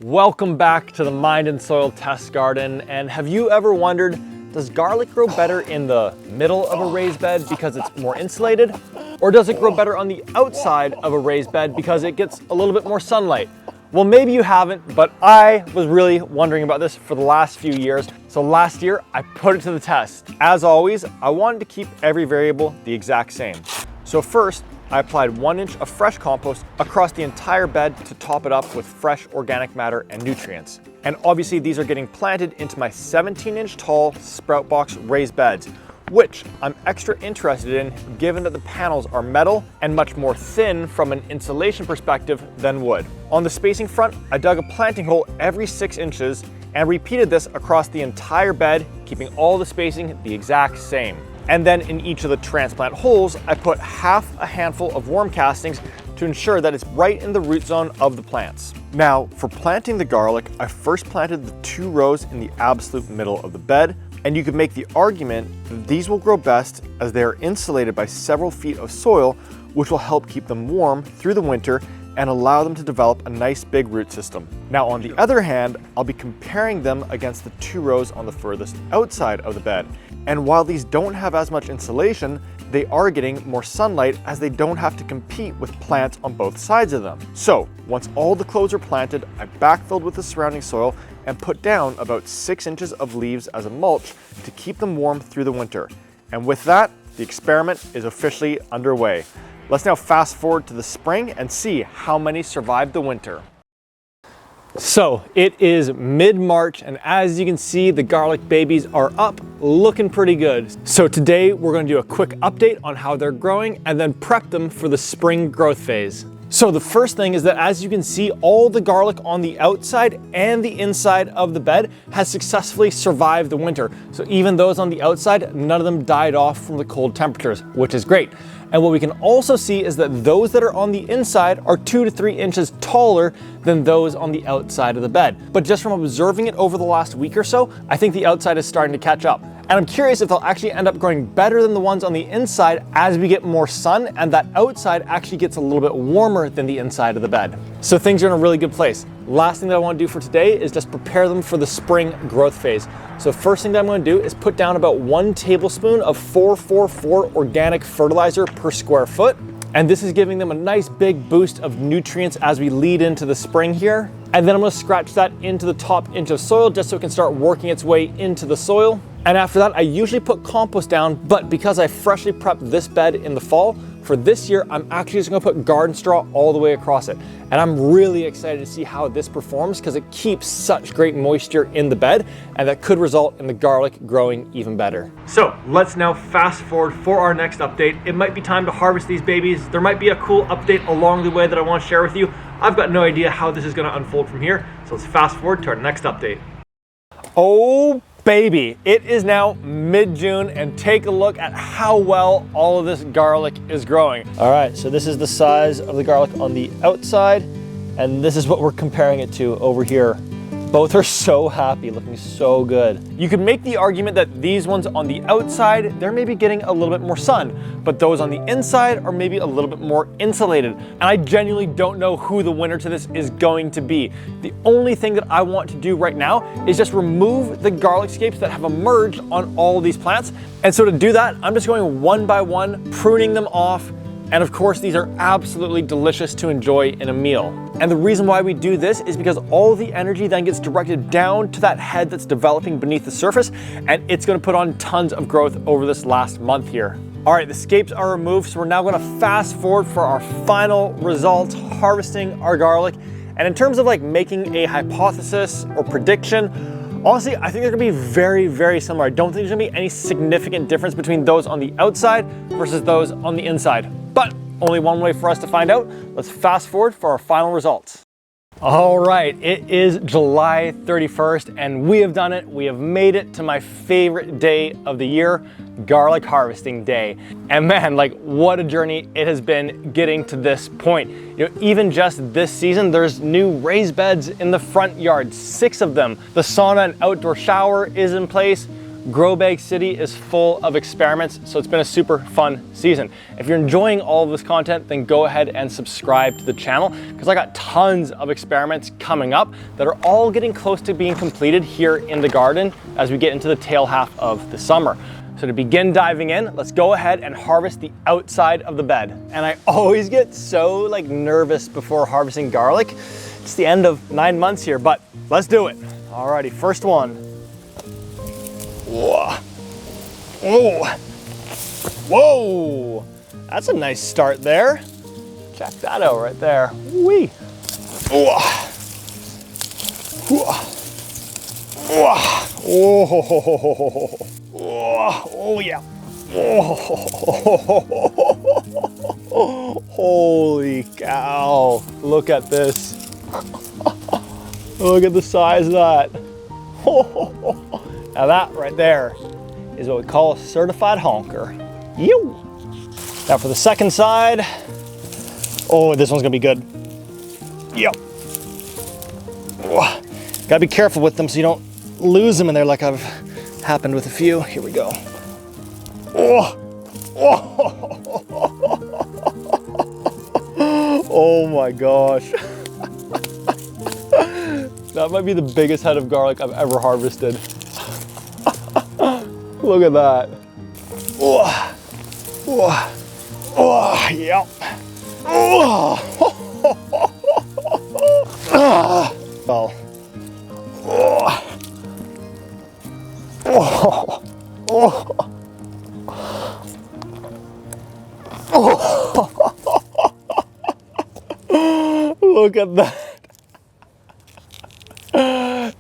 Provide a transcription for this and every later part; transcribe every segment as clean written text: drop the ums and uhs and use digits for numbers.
Welcome back to the Mind and Soil Test Garden. And have you ever wondered, does garlic grow better in the middle of a raised bed because it's more insulated? Or does it grow better on the outside of a raised bed because it gets a little bit more sunlight? Well, maybe you haven't, but I was really wondering about this for the last few years. So last year, I put it to the test. As always, I wanted to keep every variable the exact same. So first, I applied 1 inch of fresh compost across the entire bed to top it up with fresh organic matter and nutrients. And obviously these are getting planted into my 17-inch tall SPROUTBOX raised beds, which I'm extra interested in given that the panels are metal and much more thin from an insulation perspective than wood. On the spacing front, I dug a planting hole every 6 inches and repeated this across the entire bed, keeping all the spacing the exact same. And then in each of the transplant holes, I put half a handful of worm castings to ensure that it's right in the root zone of the plants. Now, for planting the garlic, I first planted the 2 rows in the absolute middle of the bed, and you could make the argument that these will grow best as they are insulated by several feet of soil, which will help keep them warm through the winter and allow them to develop a nice big root system. Now, on the other hand, I'll be comparing them against the 2 rows on the furthest outside of the bed. And while these don't have as much insulation, they are getting more sunlight as they don't have to compete with plants on both sides of them. So once all the cloves are planted, I backfilled with the surrounding soil and put down about 6 inches of leaves as a mulch to keep them warm through the winter. And with that, the experiment is officially underway. Let's now fast forward to the spring and see how many survived the winter. So it is mid-March, and as you can see, the garlic babies are up, looking pretty good. So today we're going to do a quick update on how they're growing and then prep them for the spring growth phase. So the first thing is that, as you can see, all the garlic on the outside and the inside of the bed has successfully survived the winter. So even those on the outside, none of them died off from the cold temperatures, which is great. And what we can also see is that those that are on the inside are 2 to 3 inches taller than those on the outside of the bed. But just from observing it over the last week or so, I think the outside is starting to catch up. And I'm curious if they'll actually end up growing better than the ones on the inside as we get more sun and that outside actually gets a little bit warmer than the inside of the bed. So things are in a really good place. Last thing that I want to do for today is just prepare them for the spring growth phase. So first thing that I'm going to do is put down about 1 tablespoon of 4-4-4 organic fertilizer per square foot. And this is giving them a nice big boost of nutrients as we lead into the spring here. And then I'm going to scratch that into the top inch of soil just so it can start working its way into the soil. And after that, I usually put compost down, but because I freshly prepped this bed in the fall, for this year, I'm actually just gonna put garden straw all the way across it. And I'm really excited to see how this performs because it keeps such great moisture in the bed, and that could result in the garlic growing even better. So let's now fast forward for our next update. It might be time to harvest these babies. There might be a cool update along the way that I want to share with you. I've got no idea how this is gonna unfold from here. So let's fast forward to our next update. Oh, baby, it is now mid-June, and take a look at how well all of this garlic is growing. All right, so this is the size of the garlic on the outside, and this is what we're comparing it to over here. Both are so happy, looking so good. You could make the argument that these ones on the outside, they're maybe getting a little bit more sun, but those on the inside are maybe a little bit more insulated. And I genuinely don't know who the winner to this is going to be. The only thing that I want to do right now is just remove the garlic scapes that have emerged on all of these plants. And so to do that, I'm just going one by one, pruning them off. And of course, these are absolutely delicious to enjoy in a meal. And the reason why we do this is because all of the energy then gets directed down to that head that's developing beneath the surface, and it's gonna put on tons of growth over this last month here. All right, the scapes are removed, so we're now gonna fast forward for our final results, harvesting our garlic. And in terms of like making a hypothesis or prediction, honestly, I think they're gonna be very, very similar. I don't think there's gonna be any significant difference between those on the outside versus those on the inside. But only one way for us to find out. Let's fast forward for our final results. All right, it is July 31st, and we have done it. We have made it to my favorite day of the year, garlic harvesting day. And man, like, what a journey it has been getting to this point. You know, even just this season, there's new raised beds in the front yard, 6 of them. The sauna and outdoor shower is in place. Grow Bag City is full of experiments, so it's been a super fun season. If you're enjoying all of this content, then go ahead and subscribe to the channel, because I got tons of experiments coming up that are all getting close to being completed here in the garden as we get into the tail half of the summer. So to begin diving in, let's go ahead and harvest the outside of the bed. And I always get so nervous before harvesting garlic. It's the end of 9 months here, but let's do it. Alrighty, first one. Whoa. Whoa. Whoa. That's a nice start there. Check that out right there. Whee. Whoa. Whoa. Whoa. Whoa. Oh yeah. Whoa. Holy cow. Look at this. Look at the size of that. Now that right there is what we call a certified honker. Ew. Now for the second side. Oh, this one's gonna be good. Yep. Gotta be careful with them so you don't lose them in there like I've happened with a few. Here we go. Oh my gosh. That might be the biggest head of garlic I've ever harvested. Look at that. Yep. Well. Look at that.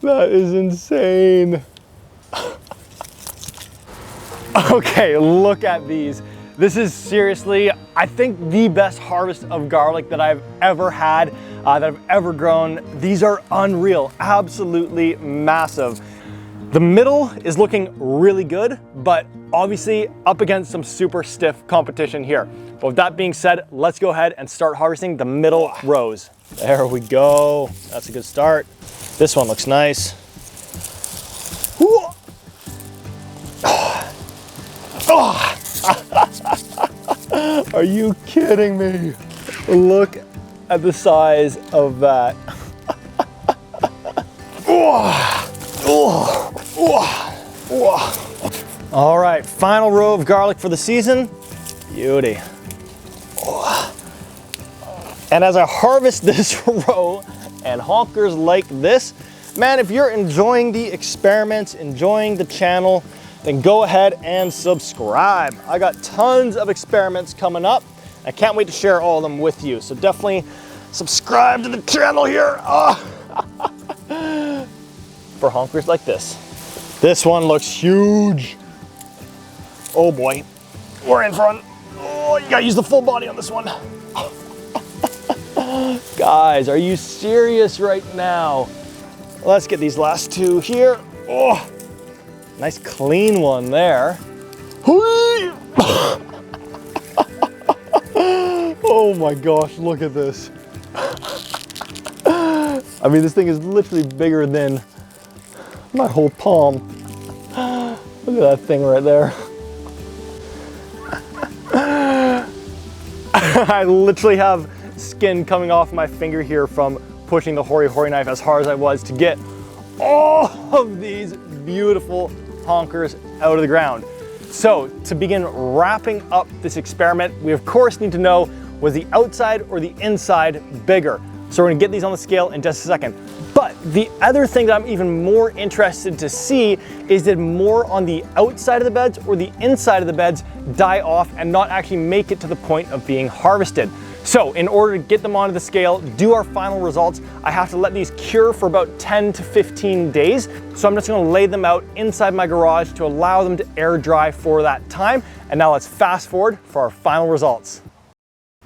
That is insane. Okay, look at these. This is seriously, I think, the best harvest of garlic that I've ever had, that I've ever grown. These are unreal, absolutely massive. The middle is looking really good, but obviously up against some super stiff competition here. But with that being said, let's go ahead and start harvesting the middle rows. There we go. That's a good start. This one looks nice. Are you kidding me? Look at the size of that. All right, final row of garlic for the season. Beauty. And as I harvest this row and honkers like this, man, if you're enjoying the experiments, enjoying the channel, then go ahead and subscribe. I got tons of experiments coming up. I can't wait to share all of them with you. So definitely subscribe to the channel here. For honkers like this. This one looks huge. Oh boy, we're in front. Oh, you gotta use the full body on this one. Guys, are you serious right now? Let's get these last two here. Oh, nice clean one there. Oh my gosh, look at this. I mean, this thing is literally bigger than my whole palm. Look at that thing right there. I literally have skin coming off my finger here from pushing the hory knife as hard as I was to get all of these beautiful honkers out of the ground. So to begin wrapping up this experiment, we of course need to know, was the outside or the inside bigger? So we're gonna get these on the scale in just a second. But the other thing that I'm even more interested to see is, did more on the outside of the beds or the inside of the beds die off and not actually make it to the point of being harvested? So in order to get them onto the scale, do our final results, I have to let these cure for about 10 to 15 days. So I'm just gonna lay them out inside my garage to allow them to air dry for that time. And now let's fast forward for our final results.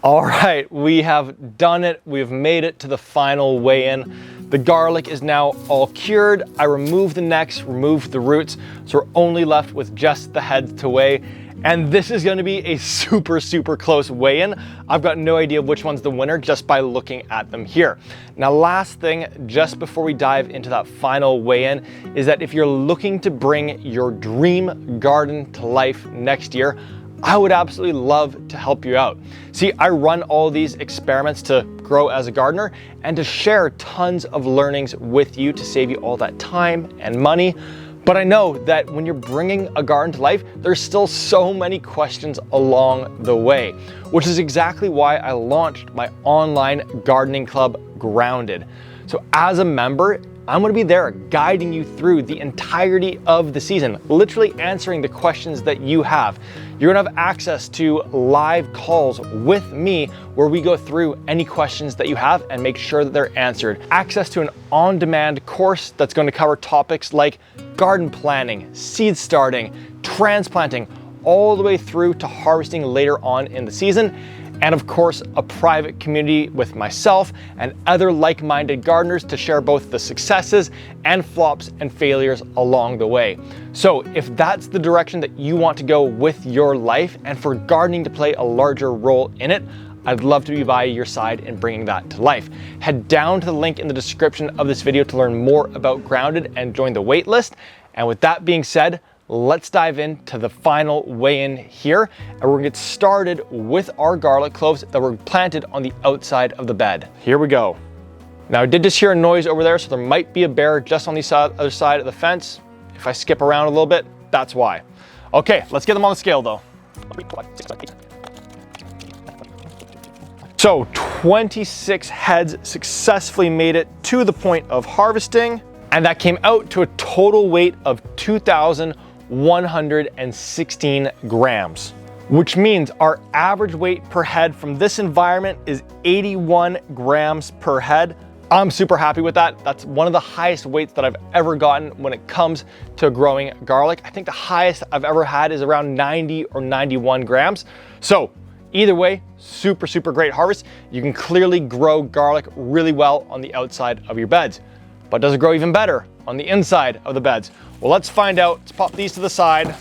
All right, we have done it. We've made it to the final weigh-in. The garlic is now all cured. I removed the necks, removed the roots, so we're only left with just the heads to weigh. And this is going to be a super close weigh-in. I've got no idea which one's the winner just by looking at them here. Now, last thing, just before we dive into that final weigh-in, is that if you're looking to bring your dream garden to life next year, I would absolutely love to help you out. See, I run all these experiments to grow as a gardener and to share tons of learnings with you to save you all that time and money. But I know that when you're bringing a garden to life, there's still so many questions along the way, which is exactly why I launched my online gardening club, Grounded. So as a member, I'm going to be there guiding you through the entirety of the season, literally answering the questions that you have. You're going to have access to live calls with me where we go through any questions that you have and make sure that they're answered. Access to an on-demand course that's going to cover topics like garden planning, seed starting, transplanting, all the way through to harvesting later on in the season. And of course, a private community with myself and other like-minded gardeners to share both the successes and flops and failures along the way. So if that's the direction that you want to go with your life and for gardening to play a larger role in it, I'd love to be by your side in bringing that to life. Head down to the link in the description of this video to learn more about Grounded and join the wait list. And with that being said, let's dive into the final weigh-in here, and we're gonna get started with our garlic cloves that were planted on the outside of the bed. Here we go. Now, I did just hear a noise over there, so there might be a bear just on the other side of the fence. If I skip around a little bit, that's why. Okay, let's get them on the scale though. So 26 heads successfully made it to the point of harvesting, and that came out to a total weight of 2,116 grams, which means our average weight per head from this environment is 81 grams per head. I'm super happy with that. That's one of the highest weights that I've ever gotten when it comes to growing garlic. I think the highest I've ever had is around 90 or 91 grams. So either way, super great harvest. You can clearly grow garlic really well on the outside of your beds. But does it grow even better on the inside of the beds? Well, let's find out. Let's pop these to the side.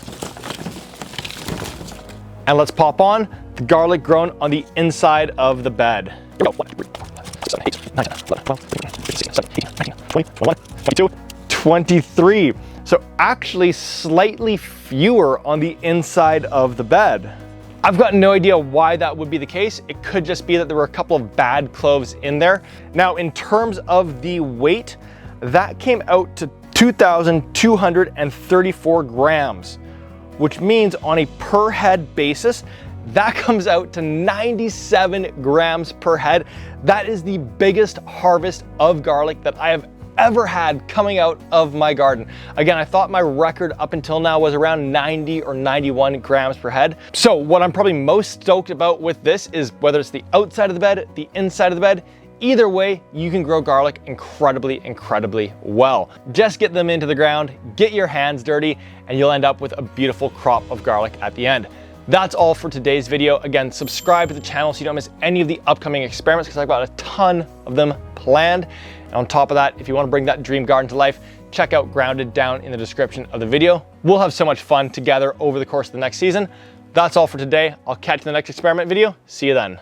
And let's pop on the garlic grown on the inside of the bed. Here we go. 1, 2, 3, 4, 5, 6, 7, 8, 9, 10, 11, 12, 13, 14, 15, 16, 17, 18, 19, 20, 21, 22, 23. So actually slightly fewer on the inside of the bed. I've got no idea why that would be the case. It could just be that there were a couple of bad cloves in there. Now, in terms of the weight, that came out to 2,234 grams, which means on a per head basis, that comes out to 97 grams per head. That is the biggest harvest of garlic that I have ever had coming out of my garden. Again, I thought my record up until now was around 90 or 91 grams per head. So what I'm probably most stoked about with this is whether it's the outside of the bed, the inside of the bed, either way, you can grow garlic incredibly well. Just get them into the ground, get your hands dirty, and you'll end up with a beautiful crop of garlic at the end. That's all for today's video. Again, subscribe to the channel so you don't miss any of the upcoming experiments because I've got a ton of them planned. And on top of that, if you want to bring that dream garden to life, check out Grounded down in the description of the video. We'll have so much fun together over the course of the next season. That's all for today. I'll catch you in the next experiment video. See you then.